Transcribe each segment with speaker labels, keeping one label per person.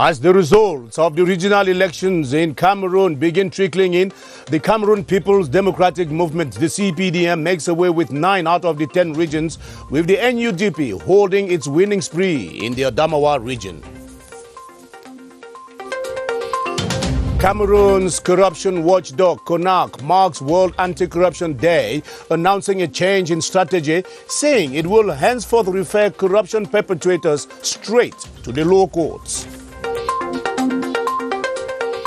Speaker 1: As the results of the regional elections in Cameroon begin trickling in, the Cameroon People's Democratic Movement, the CPDM, makes away with 9 out of the 10 regions, with the NUDP holding its winning spree in the Adamawa region. Cameroon's corruption watchdog, CONAC, marks World Anti-Corruption Day, announcing a change in strategy, saying it will henceforth refer corruption perpetrators straight to the law courts.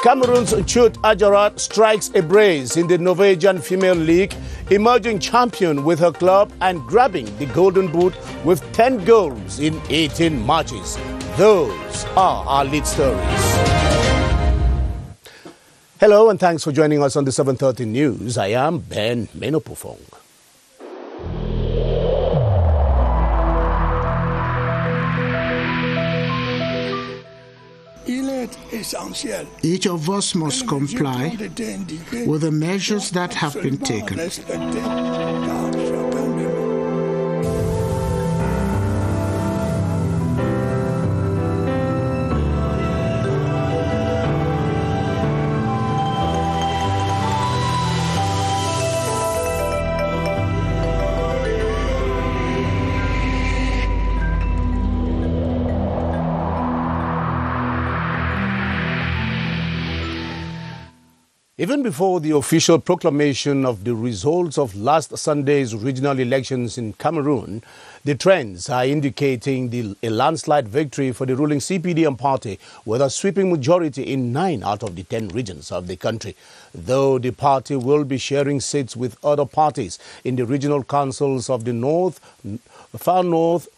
Speaker 1: Cameroon's NCHOUT AJARA strikes a brace in the Norwegian Female League, emerging champion with her club and grabbing the Golden Boot with 10 goals in 18 matches. Those are our lead stories. Hello and thanks for joining us on the 7:30 News. I am Ben Menopofong.
Speaker 2: Each of us must comply with the measures that have been taken.
Speaker 1: Even before the official proclamation of the results of last Sunday's regional elections in Cameroon, the trends are indicating a landslide victory for the ruling CPDM party with a sweeping majority in 9 out of the 10 regions of the country. Though the party will be sharing seats with other parties in the regional councils of the North, Far North,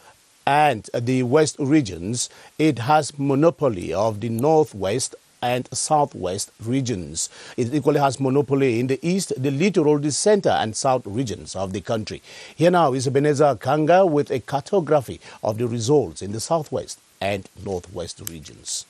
Speaker 1: and the West regions, it has monopoly of the Northwest and Southwest regions. It equally has monopoly in the East, the Littoral, the Center and South regions of the country. Here now is Ebenezer Kanga with a cartography of the results in the Southwest and Northwest regions.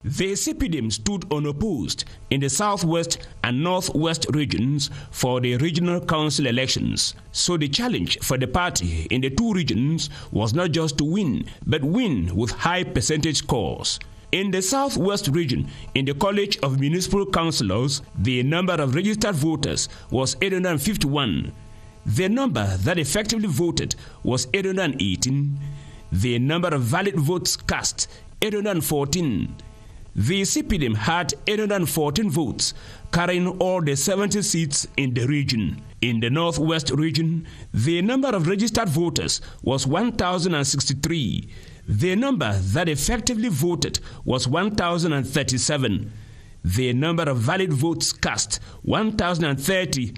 Speaker 3: The CPDM stood unopposed in the Southwest and Northwest regions for the regional council elections. So the challenge for the party in the 2 regions was not just to win, but win with high percentage scores. In the Southwest region, in the College of Municipal Councillors, the number of registered voters was 851. The number that effectively voted was 818. The number of valid votes cast, 814. The CPDM had 814 votes, carrying all the 70 seats in the region. In the Northwest region, the number of registered voters was 1,063. The number that effectively voted was 1,037. The number of valid votes cast, 1,030.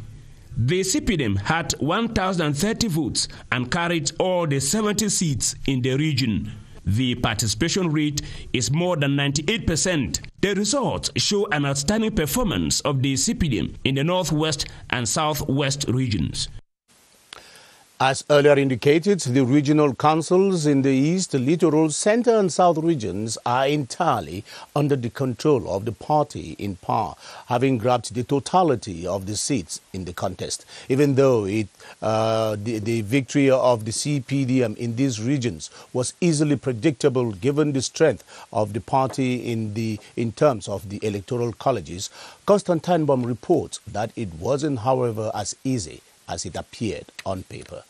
Speaker 3: The CPDM had 1,030 votes and carried all the 70 seats in the region. The participation rate is more than 98%. The results show an outstanding performance of the CPDM in the Northwest and Southwest regions.
Speaker 1: As earlier indicated, the regional councils in the East, Littoral, Center and South regions are entirely under the control of the party in power, having grabbed the totality of the seats in the contest. Even though the victory of the CPDM in these regions was easily predictable given the strength of the party in terms of the electoral colleges, Constantine Baum reports that it wasn't, however, as easy as it appeared on paper.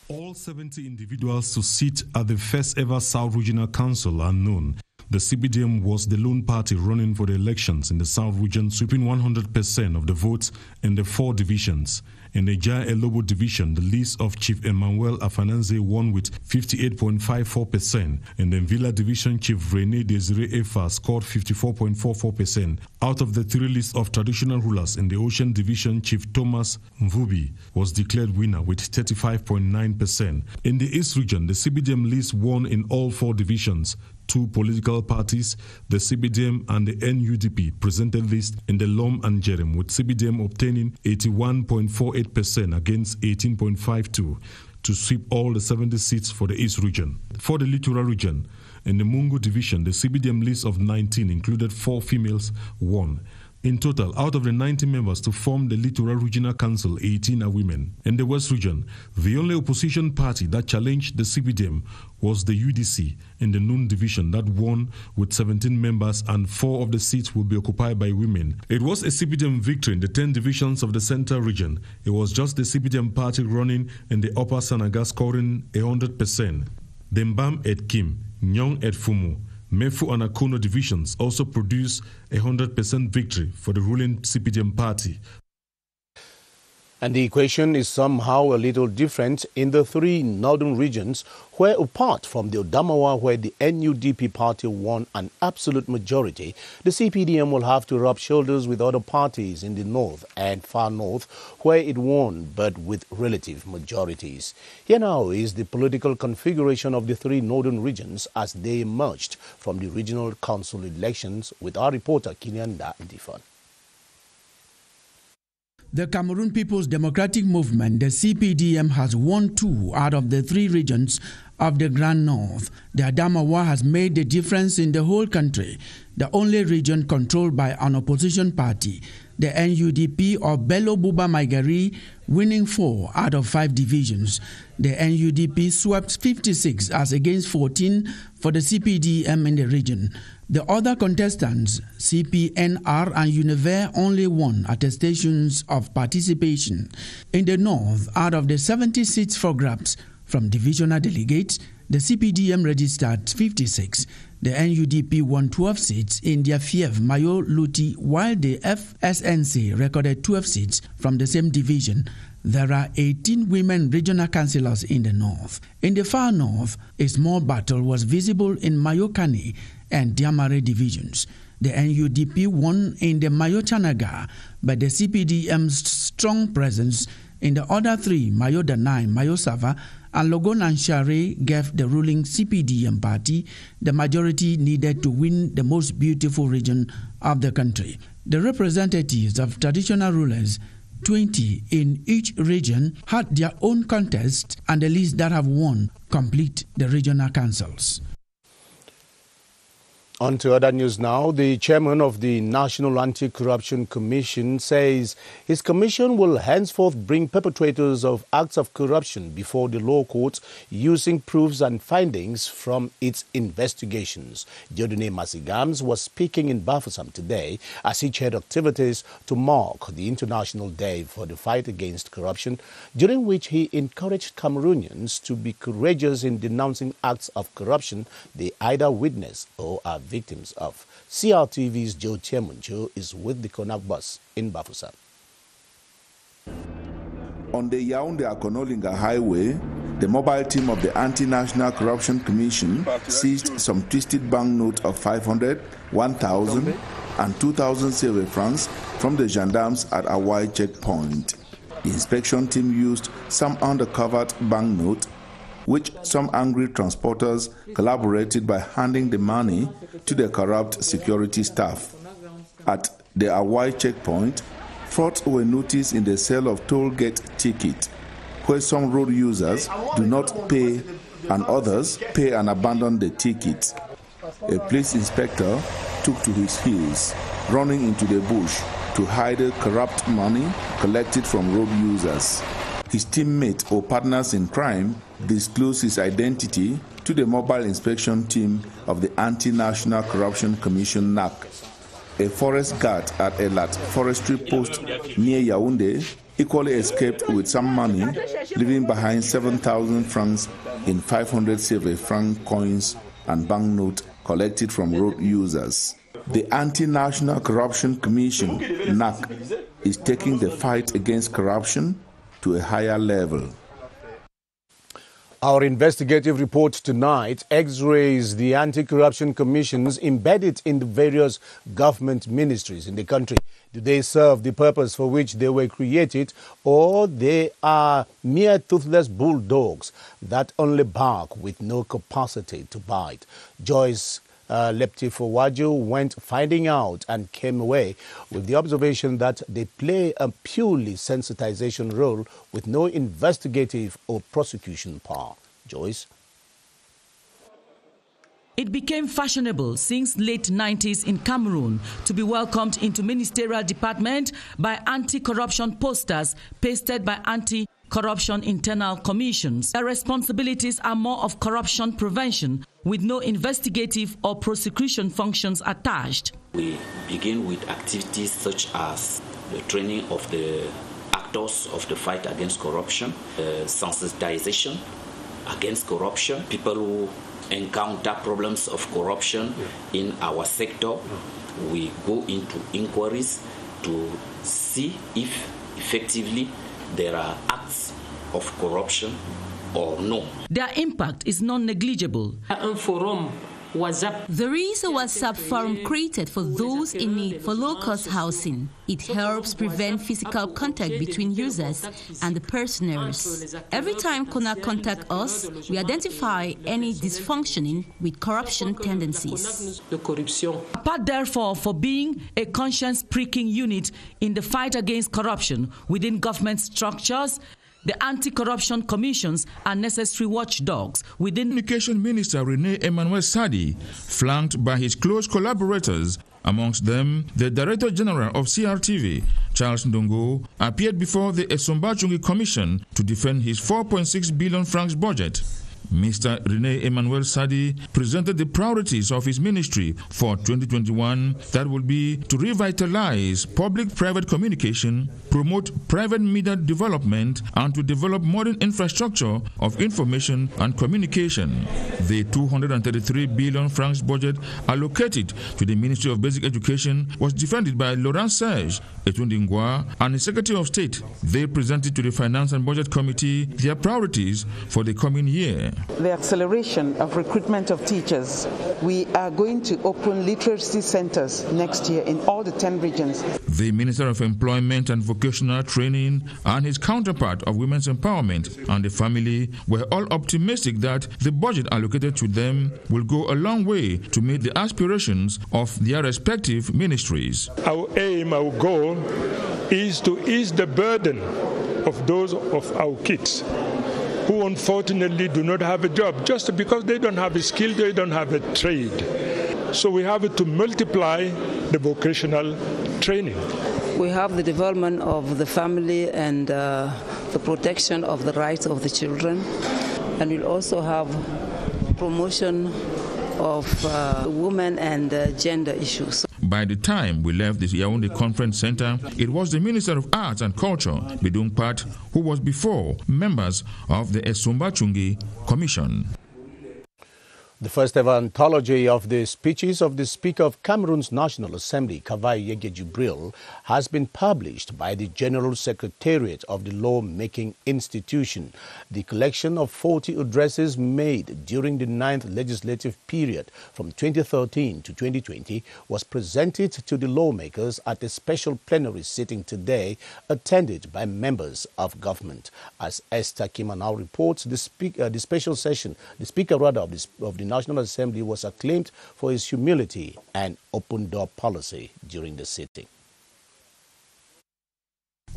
Speaker 4: All 70 individuals to sit at the first ever South Regional Council are known. The CPDM was the lone party running for the elections in the South region, sweeping 100% of the votes in the 4 divisions. In the Jai Elobo division, the list of Chief Emmanuel Afananze won with 58.54%. In the Villa division, Chief René Desiré Efa scored 54.44%. Out of the 3 lists of traditional rulers in the Ocean division, Chief Thomas Mvubi was declared winner with 35.9%. In the East region, the CPDM list won in all 4 divisions. 2 political parties, the CPDM and the NUDP, presented list in the Lom and Jerem, with CPDM obtaining 81.48% against 18.52% to sweep all the 70 seats for the East region. For the Littoral region, in the Mungu division, the CPDM list of 19 included 4 females won. In total, out of the 90 members to form the Littoral Regional Council, 18 are women. In the West Region, the only opposition party that challenged the CPDM was the UDC in the Noon division that won with 17 members, and 4 of the seats will be occupied by women. It was a CPDM victory in the 10 divisions of the Central Region. It was just the CPDM party running in the Upper Sanaga scoring 100%. The Mbam et Kim, Nyong et Fumu, Mefu and Akono divisions also produced 100% victory for the ruling CPDM party.
Speaker 1: And the equation is somehow a little different in the 3 northern regions, where apart from the Odamawa, where the NUDP party won an absolute majority, the CPDM will have to rub shoulders with other parties in the north and far north, where it won but with relative majorities. Here now is the political configuration of the 3 northern regions as they emerged from the regional council elections, with our reporter Kinyanda Ndifon.
Speaker 5: The Cameroon People's Democratic Movement, the CPDM, has won 2 out of the 3 regions of the Grand North. The Adamawa has made the difference in the whole country, the only region controlled by an opposition party, the NUDP of Bello Buba Maigari, winning 4 out of 5 divisions. The NUDP swept 56 as against 14 for the CPDM in the region. The other contestants, CPNR and Univer, only won attestations of participation. In the north, out of the 70 seats for grabs from divisional delegates, the CPDM registered 56. The NUDP won 12 seats in their Fiev Mayo Luti, while the FSNC recorded 12 seats from the same division. There are 18 women regional councillors in the north. In the far north, a small battle was visible in Mayokani and Diamare divisions. The NUDP won in the Mayo-Chanaga, but the CPDM's strong presence in the other 3, Mayo-Danai, Mayo-Sava, and Logon-Anshare, gave the ruling CPDM party the majority needed to win the most beautiful region of the country. The representatives of traditional rulers, 20 in each region, had their own contest, and the list that have won complete the regional councils.
Speaker 1: On to other news now. The chairman of the National Anti-Corruption Commission says his commission will henceforth bring perpetrators of acts of corruption before the law courts using proofs and findings from its investigations. Diodune Masigams was speaking in Bafoussam today as he chaired activities to mark the International Day for the Fight Against Corruption, during which he encouraged Cameroonians to be courageous in denouncing acts of corruption they either witness or are victims of. CRTV's Joe Tiemuncho is with the Konak bus in Bafoussam.
Speaker 6: On the Yaoundé-Akonolinga Highway, the mobile team of the Anti-National Corruption Commission seized some twisted banknotes of 500, 1,000 and 2,000 CFA francs from the gendarmes at Awai checkpoint. The inspection team used some undercovered banknotes, which some angry transporters collaborated by handing the money to the corrupt security staff. At the Awai checkpoint, frauds were noticed in the sale of toll gate ticket, where some road users do not pay and others pay and abandon the ticket. A police inspector took to his heels, running into the bush to hide the corrupt money collected from road users. His teammate or partners in crime disclosed his identity to the mobile inspection team of the Anti-National Corruption Commission NAC. A forest guard at Elat forestry post near Yaoundé equally escaped with some money, leaving behind 7,000 francs in 500 CFA franc coins and banknotes collected from road users. The Anti-National Corruption Commission, NAC, is taking the fight against corruption to a higher level.
Speaker 1: Our investigative report tonight x-rays the Anti-Corruption Commissions embedded in the various government ministries in the country. Do they serve the purpose for which they were created, or they are mere toothless bulldogs that only bark with no capacity to bite? Joyce Leptifowaju went finding out and came away with the observation that they play a purely sensitization role with no investigative or prosecution power. Joyce?
Speaker 7: It became fashionable since late 90s in Cameroon to be welcomed into ministerial department by anti-corruption posters pasted by anti-corruption internal commissions. Their responsibilities are more of corruption prevention with no investigative or prosecution functions attached.
Speaker 8: We begin with activities such as the training of the actors of the fight against corruption, sensitization against corruption, people who encounter problems of corruption in our sector. We go into inquiries to see if effectively there are acts of corruption or no.
Speaker 7: Their impact is non-negligible.
Speaker 9: There is a WhatsApp forum created for those in need for low-cost housing. It helps prevent physical contact between users and the personers. Every time Kona contact us, we identify any dysfunctioning with corruption tendencies.
Speaker 7: Apart therefore for being a conscience-pricking unit in the fight against corruption within government structures, the anti-corruption commissions are necessary watchdogs within.
Speaker 3: Communication Minister Rene Emmanuel Sadi, flanked by his close collaborators, amongst them the Director General of CRTV, Charles Ndongo, appeared before the Esombachungi Commission to defend his 4.6 billion francs budget. Mr. Rene Emmanuel Sadi presented the priorities of his ministry for 2021 that will be to revitalize public-private communication, promote private media development, and to develop modern infrastructure of information and communication. The 233 billion francs budget allocated to the Ministry of Basic Education was defended by Laurent Serge Etundingwa and the Secretary of State. They presented to the Finance and Budget Committee their priorities for the coming year.
Speaker 10: The acceleration of recruitment of teachers. We are going to open literacy centers next year in all the 10 regions.
Speaker 3: The Minister of Employment and Vocational Training and his counterpart of Women's Empowerment and the Family were all optimistic that the budget allocated to them will go a long way to meet the aspirations of their respective ministries.
Speaker 11: Our aim, our goal is to ease the burden of those of our kids who unfortunately do not have a job just because they don't have a skill, they don't have a trade. So we have to multiply the vocational training.
Speaker 12: We have the development of the family and the protection of the rights of the children, and we'll also have promotion of women and gender issues.
Speaker 3: By the time we left the Yaoundé Conference Center, it was the Minister of Arts and Culture, Bidung Pat, who was before members of the Esombachungi Commission.
Speaker 1: The first ever anthology of the speeches of the Speaker of Cameroon's National Assembly, Kavai Yege Jibril, has been published by the General Secretariat of the Law-Making Institution. The collection of 40 addresses made during the 9th legislative period from 2013 to 2020 was presented to the lawmakers at a special plenary sitting today, attended by members of government. As Esther Kimanau reports, the Speaker of the National Assembly was acclaimed for his humility and open-door policy during the sitting.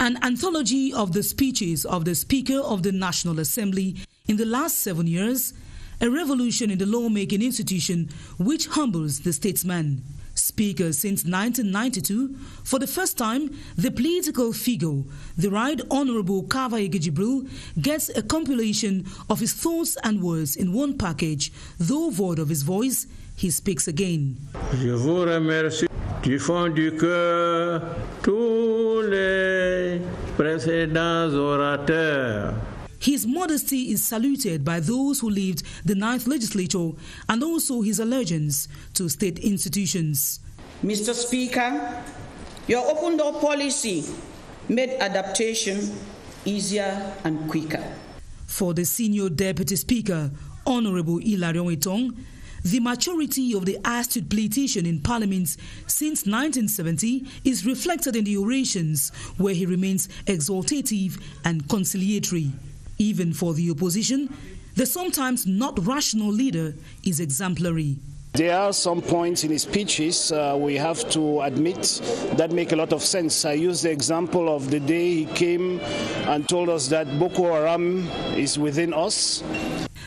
Speaker 13: An anthology of the speeches of the Speaker of the National Assembly in the last 7 years, a revolution in the lawmaking institution which humbles the statesman. Speaker since 1992, for the first time, the political figure, the Right Honorable Kavai Yege Jibril, gets a compilation of his thoughts and words in one package. Though void of his voice, he speaks again.
Speaker 14: Je vous remercie du fond du cœur tous les précédents orateurs.
Speaker 13: His modesty is saluted by those who lived the 9th legislature and also his allegiance to state institutions.
Speaker 15: Mr. Speaker, your open door policy made adaptation easier and quicker.
Speaker 13: For the senior deputy speaker, Honorable Hilarion Etong, the maturity of the astute politician in Parliament since 1970 is reflected in the orations where he remains exhortative and conciliatory. Even for the opposition, the sometimes not rational leader is exemplary.
Speaker 16: There are some points in his speeches we have to admit that make a lot of sense. I use the example of the day he came and told us that Boko Haram is within us.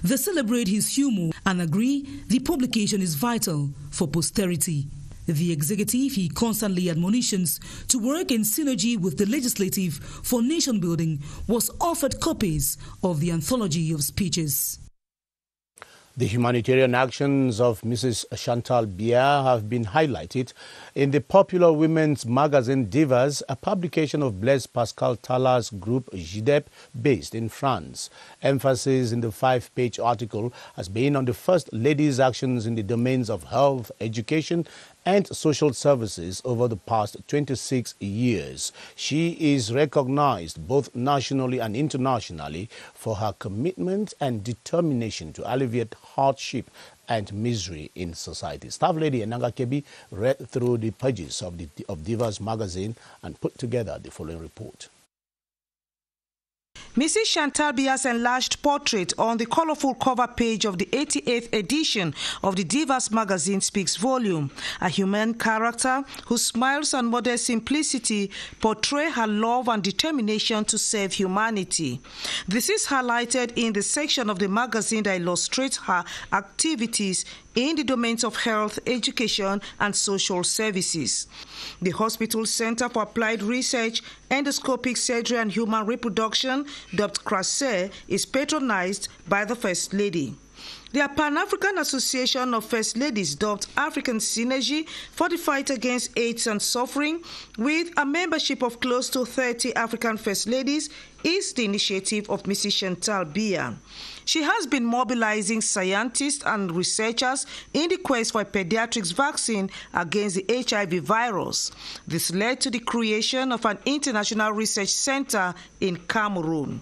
Speaker 13: They celebrate his humor and agree the publication is vital for posterity. The executive, he constantly admonitions to work in synergy with the legislative for nation building, was offered copies of the anthology of speeches.
Speaker 1: The humanitarian actions of Mrs. Chantal Biya have been highlighted in the popular women's magazine Divas, a publication of Blaise Pascal Tala's group JIDEP based in France. Emphasis in the 5-page article has been on the First Lady's actions in the domains of health, education and social services over the past 26 years. She is recognized both nationally and internationally for her commitment and determination to alleviate hardship and misery in society. Staff Lady Enanga Kebi read through the pages of Divas magazine and put together the following report.
Speaker 17: Mrs. Chantal Biya's enlarged portrait on the colorful cover page of the 88th edition of the Divas magazine speaks volume. A human character whose smiles and modest simplicity portray her love and determination to serve humanity. This is highlighted in the section of the magazine that illustrates her activities in the domains of health, education, and social services. The Hospital Center for Applied Research, Endoscopic Surgery and Human Reproduction, dubbed CRTV, is patronized by the First Lady. The Pan-African Association of First Ladies, dubbed African Synergy for the Fight Against AIDS and Suffering, with a membership of close to 30 African First Ladies, is the initiative of Mrs. Chantal Biya. She has been mobilizing scientists and researchers in the quest for a pediatrics vaccine against the HIV virus. This led to the creation of an international research center in Cameroon.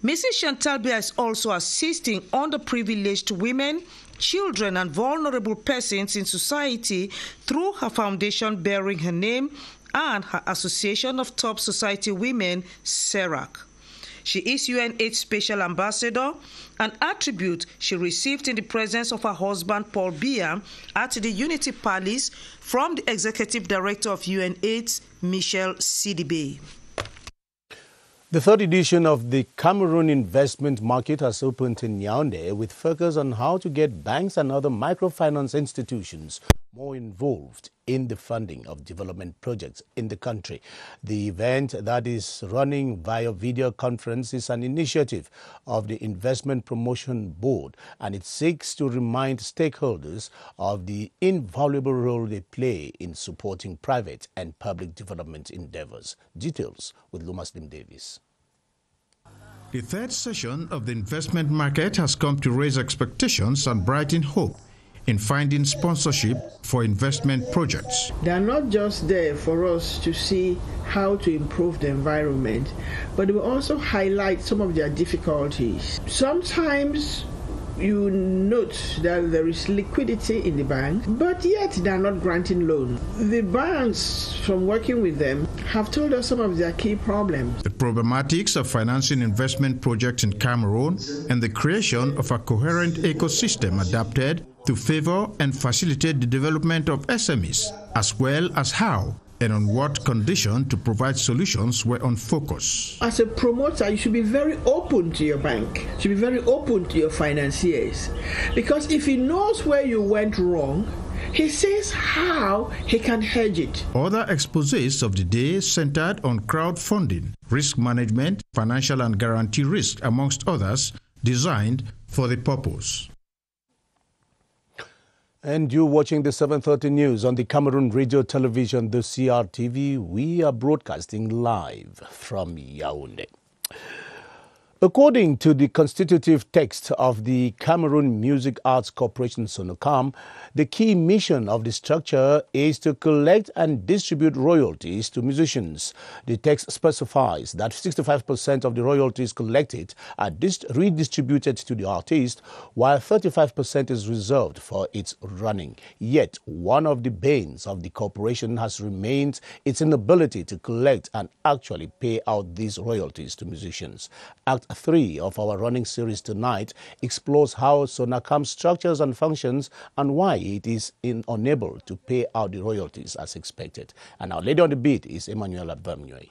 Speaker 17: Mrs. Chantal Biya is also assisting underprivileged women, children and vulnerable persons in society through her foundation bearing her name and her Association of Top Society Women, CERAC. She is UNAIDS Special Ambassador, an attribute she received in the presence of her husband Paul Biya at the Unity Palace from the Executive Director of UNAIDS, Michel Sidibe.
Speaker 1: The third edition of the Cameroon Investment Market has opened in Yaoundé with focus on how to get banks and other microfinance institutions more involved in the funding of development projects in the country. The event that is running via video conference is an initiative of the Investment Promotion Board, and it seeks to remind stakeholders of the invaluable role they play in supporting private and public development endeavors. Details with Lumaslim Davis.
Speaker 18: The third session of the investment market has come to raise expectations and brighten hope in finding sponsorship for investment projects.
Speaker 19: They are not just there for us to see how to improve the environment, but they will also highlight some of their difficulties. Sometimes you note that there is liquidity in the bank, but yet they are not granting loans. The banks, from working with them, have told us some of their key problems.
Speaker 18: The problematics of financing investment projects in Cameroon and the creation of a coherent ecosystem adapted to favor and facilitate the development of SMEs, as well as how and on what condition to provide solutions were on focus.
Speaker 19: As a promoter, you should be very open to your bank. You should be very open to your financiers. Because if he knows where you went wrong, he says how he can hedge it.
Speaker 18: Other exposés of the day centered on crowdfunding, risk management, financial and guarantee risk, amongst others, designed for the purpose.
Speaker 1: And you're watching the 7:30 news on the Cameroon Radio Television, the CRTV. We are broadcasting live from Yaoundé. According to the constitutive text of the Cameroon Music Arts Corporation, Sonocam, the key mission of the structure is to collect and distribute royalties to musicians. The text specifies that 65% of the royalties collected are redistributed to the artist, while 35% is reserved for its running. Yet, one of the banes of the corporation has remained its inability to collect and actually pay out these royalties to musicians. Act 3 of our running series tonight explores how Sonocam structures and functions and why it is unable to pay out the royalties as expected. And our lady on the beat is Emmanuel Abamnyoy.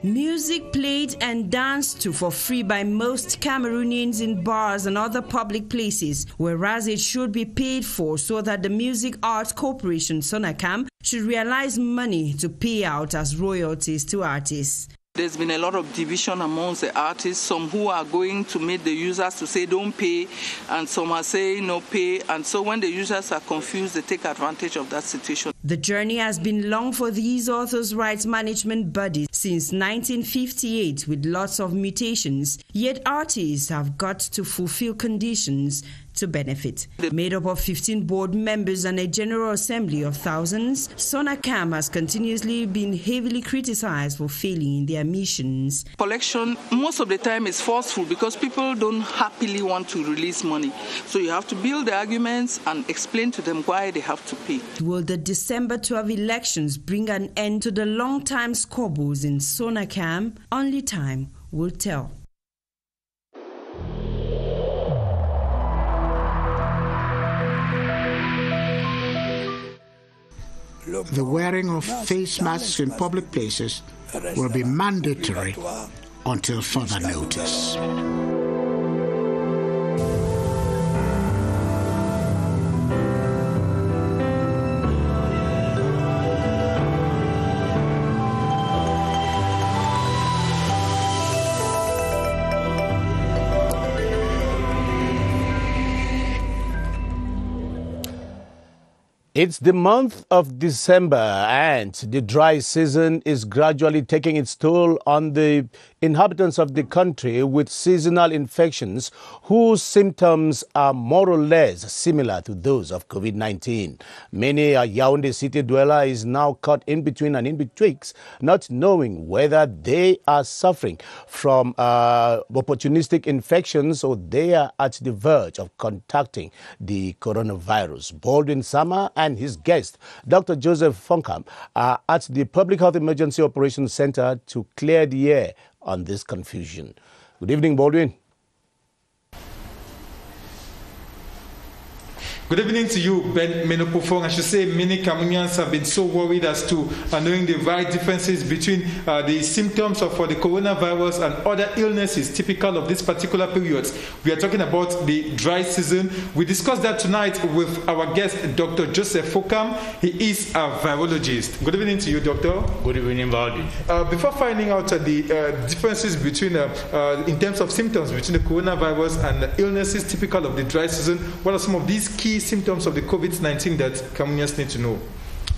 Speaker 20: Music played and danced to for free by most Cameroonians in bars and other public places, whereas it should be paid for so that the Music Arts Corporation, SONACAM, should realize money to pay out as royalties to artists.
Speaker 21: There's been a lot of division amongst the artists, some who are going to meet the users to say don't pay, and some are saying no pay, and so when the users are confused, they take advantage of that situation.
Speaker 20: The journey has been long for these authors' rights management bodies since 1958 with lots of mutations, yet artists have got to fulfill conditions to benefit. Made up of 15 board members and a general assembly of thousands, SONACAM has continuously been heavily criticized for failing in their missions.
Speaker 21: Collection most of the time is forceful because people don't happily want to release money. So you have to build the arguments and explain to them why they have to pay.
Speaker 20: Will the December 12 elections bring an end to the long-time squabbles in SONACAM? Only time will tell.
Speaker 2: The wearing of face masks in public places will be mandatory until further notice.
Speaker 1: It's the month of December and the dry season is gradually taking its toll on the inhabitants of the country with seasonal infections whose symptoms are more or less similar to those of COVID-19. Many a Yaoundé city dweller is now caught in between and in betwixt, not knowing whether they are suffering from opportunistic infections or they are at the verge of contacting the coronavirus. Baldwin Sama and his guest, Dr. Joseph Fonkam, are at the Public Health Emergency Operations Center to clear the air on this confusion. Good evening, Baldwin.
Speaker 22: Good evening to you, Ben Menopofong. I should say many Cameroonians have been so worried as to knowing the right differences between the symptoms of the coronavirus and other illnesses typical of this particular period. We are talking about the dry season. We discussed that tonight with our guest, Dr. Joseph Fonkam. He is a virologist. Good evening to you, Doctor.
Speaker 23: Good evening, Baldwin.
Speaker 22: Before finding out the differences between, in terms of symptoms between the coronavirus and the illnesses typical of the dry season, what are some of these key symptoms of the COVID-19 that Cameroonians need to know?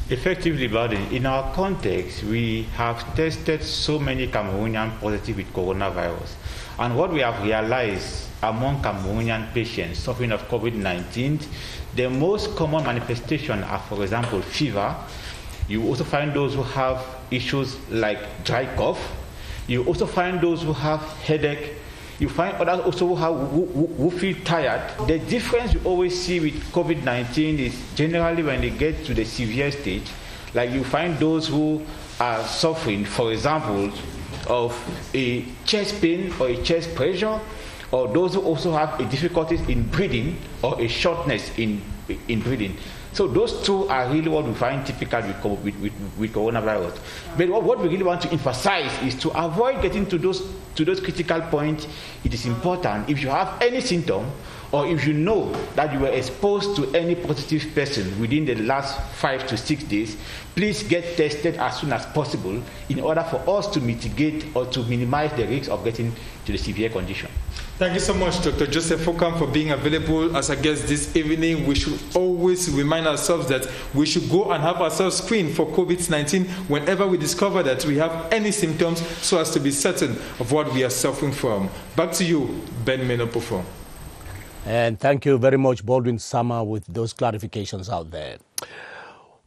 Speaker 23: Effectively, Baldwin, in our context, we have tested so many Cameroonians positive with coronavirus. And what we have realized among Cameroonian patients suffering of COVID-19, the most common manifestations are, for example, fever. You also find those who have issues like dry cough. You also find those who have headache. You find others also who feel tired. The difference you always see with COVID-19 is generally when they get to the severe stage, like you find those who are suffering, for example, of a chest pain or a chest pressure, or those who also have a difficulties in breathing or a shortness in breathing. So those two are really what we find typical with coronavirus. But what we really want to emphasize is to avoid getting to those critical points. It is important, if you have any symptom or if you know that you were exposed to any positive person within the last 5 to 6 days, please get tested as soon as possible in order for us to mitigate or to minimize the risk of getting to the severe condition.
Speaker 22: Thank you so much, Dr. Joseph Fonkam, for being available as a guest this evening. We should always remind ourselves that we should go and have ourselves screened for COVID-19 whenever we discover that we have any symptoms, so as to be certain of what we are suffering from. Back to you, Ben Menopofong.
Speaker 1: And thank you very much, Baldwin Sama, with those clarifications out there.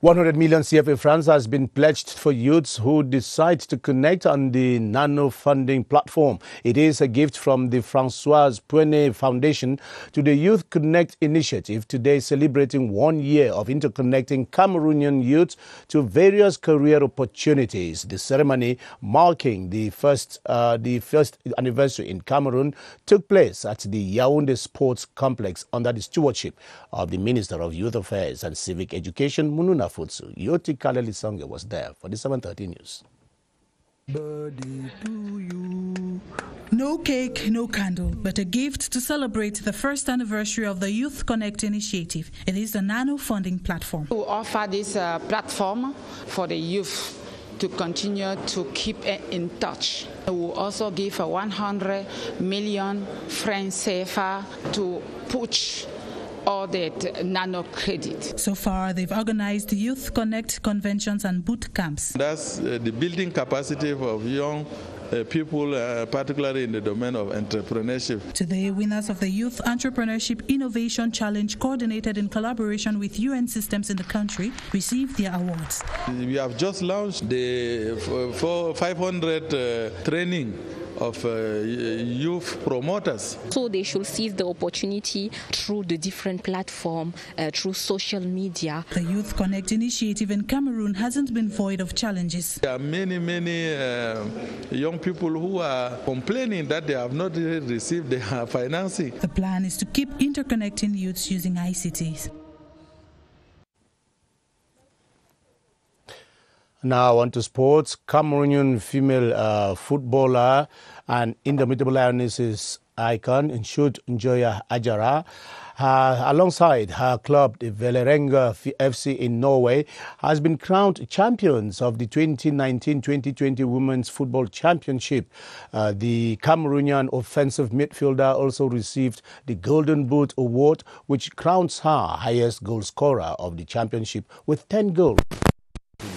Speaker 1: 100 million CFA francs has been pledged for youths who decide to connect on the Nano funding platform. It is a gift from the Françoise Pouenet Foundation to the Youth Connect initiative, today celebrating 1 year of interconnecting Cameroonian youths to various career opportunities. The ceremony, marking the first anniversary in Cameroon, took place at the Yaoundé Sports Complex under the stewardship of the Minister of Youth Affairs and Civic Education, Mununa Futsu. Yoti Kaleli Songe was there for the 7:30 news.
Speaker 4: birthday to you.
Speaker 13: No cake, no candle, but a gift to celebrate the first anniversary of the Youth Connect initiative. It is a nano funding platform.
Speaker 5: We offer this platform for the youth to continue to keep in touch. We will also give 100 million francs CFA to push all that nano credit.
Speaker 13: So far, they've organized Youth Connect conventions and boot camps.
Speaker 6: That's the building capacity of young people, particularly in the domain of entrepreneurship.
Speaker 13: Today, winners of the Youth Entrepreneurship Innovation Challenge, coordinated in collaboration with UN systems in the country, received their awards.
Speaker 6: We have just launched the 500 training of youth promoters.
Speaker 24: So they should seize the opportunity through the different platforms, through social media.
Speaker 13: The Youth Connect initiative in Cameroon hasn't been void of challenges.
Speaker 6: There are many young people who are complaining that they have not received their financing.
Speaker 13: The plan is to keep interconnecting youths using ICTs.
Speaker 1: Now on to sports. Cameroonian female footballer and Indomitable Lionesses icon NCHOUT AJARA, alongside her club, the Vålerenga FC in Norway, has been crowned champions of the 2019-2020 Women's Football Championship. The Cameroonian offensive midfielder also received the Golden Boot Award, which crowns her highest goal scorer of the championship with 10 goals.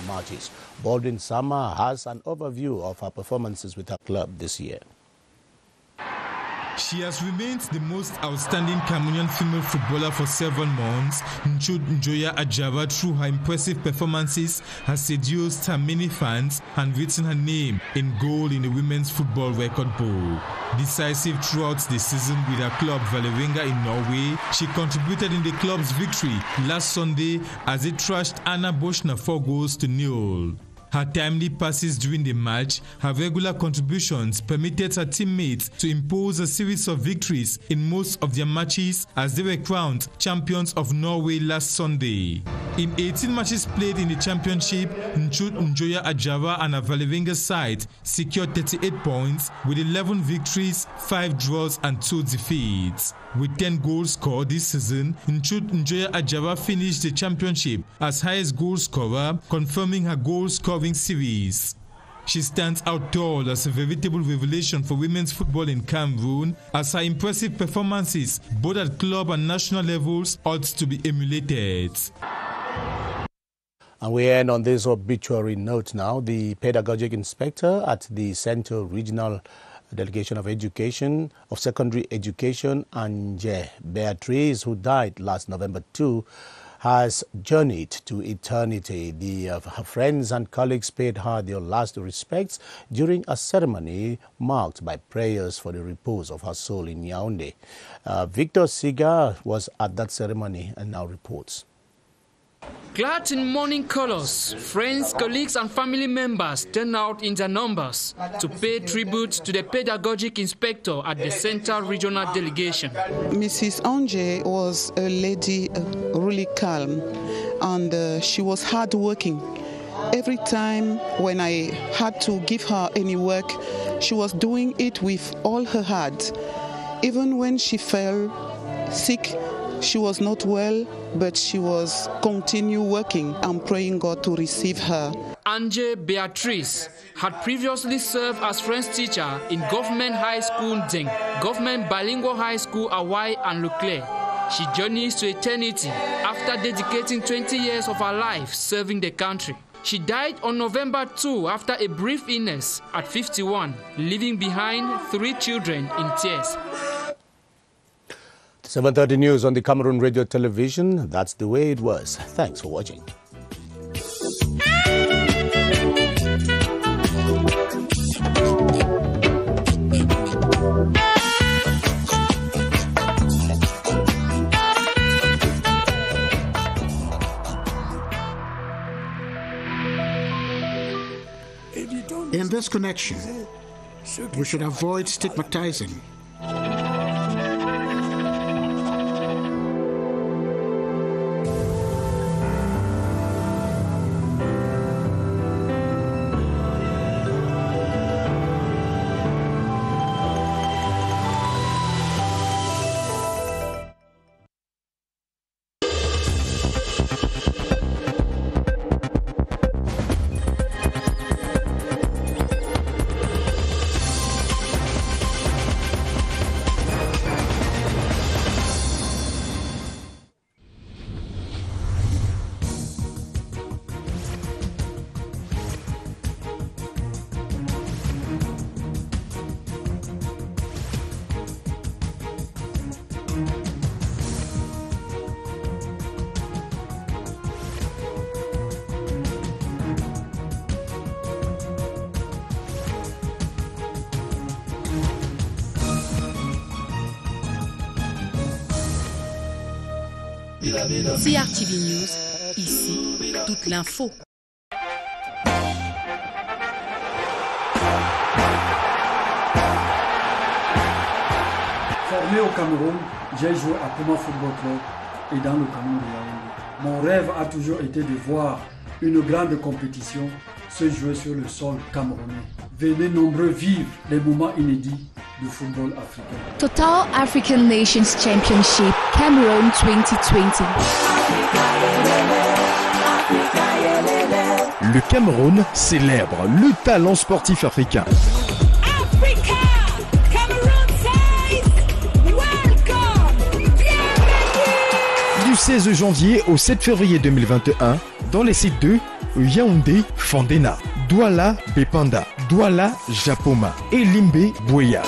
Speaker 1: Matches. Baldwin Sama has an overview of her performances with her club this year.
Speaker 25: She has remained the most outstanding Cameroonian female footballer for 7 months. NCHOUT AJARA, through her impressive performances, has seduced her many fans and written her name in gold in the women's football record book. Decisive throughout the season with her club Vålerenga in Norway, she contributed in the club's victory last Sunday as it thrashed Anna Boschner 4 goals to 0. Her timely passes during the match, her regular contributions permitted her teammates to impose a series of victories in most of their matches as they were crowned champions of Norway last Sunday. In 18 matches played in the championship, NCHOUT AJARA and her Vålerenga side secured 38 points with 11 victories, 5 draws and 2 defeats. With 10 goals scored this season, NCHOUT AJARA finished the championship as highest goal scorer, confirming her goal scoring series. She stands out tall as a veritable revelation for women's football in Cameroon, as her impressive performances, both at club and national levels, ought to be emulated.
Speaker 1: And we end on this obituary note now. The pedagogic inspector at the Central Regional Delegation of Education of Secondary Education, Anje Beatrice, who died last November 2, has journeyed to eternity. Her friends and colleagues paid her their last respects during a ceremony marked by prayers for the repose of her soul in Yaoundé. Victor Siga was at that ceremony and now reports.
Speaker 26: Clad in mourning colors, friends, colleagues and family members turned out in their numbers to pay tribute to the pedagogic inspector at the Central Regional Delegation.
Speaker 10: Mrs. Anje was a lady really calm, and she was hardworking. Every time when I had to give her any work, she was doing it with all her heart. Even when she fell sick, she was not well, but she was continue working and praying God to receive her.
Speaker 26: Anje Beatrice had previously served as French teacher in Government High School Deng, Government Bilingual High School Awai and Leclerc. She journeys to eternity after dedicating 20 years of her life serving the country. She died on November 2 after a brief illness at 51, leaving behind 3 children in tears.
Speaker 1: 7:30 news on the Cameroon Radio Television. That's the way it was. Thanks for watching.
Speaker 2: In this connection, we should avoid stigmatizing.
Speaker 13: CRTV News, ici, toute l'info.
Speaker 3: Formé au Cameroun, j'ai joué à Puma Football Club et dans le Cameroun de Yaoundé. Mon rêve a toujours été de voir une grande compétition se jouer sur le sol camerounais. Venez nombreux vivre les moments inédits du football africain.
Speaker 7: Total African Nations Championship Cameroun 2020.
Speaker 8: Le Cameroun célèbre le talent sportif africain. Du 16 janvier au 7 février 2021, dans les sites de Yaoundé, Fandena, Douala, Bepanda, Douala, Japoma et Limbe, Bouya.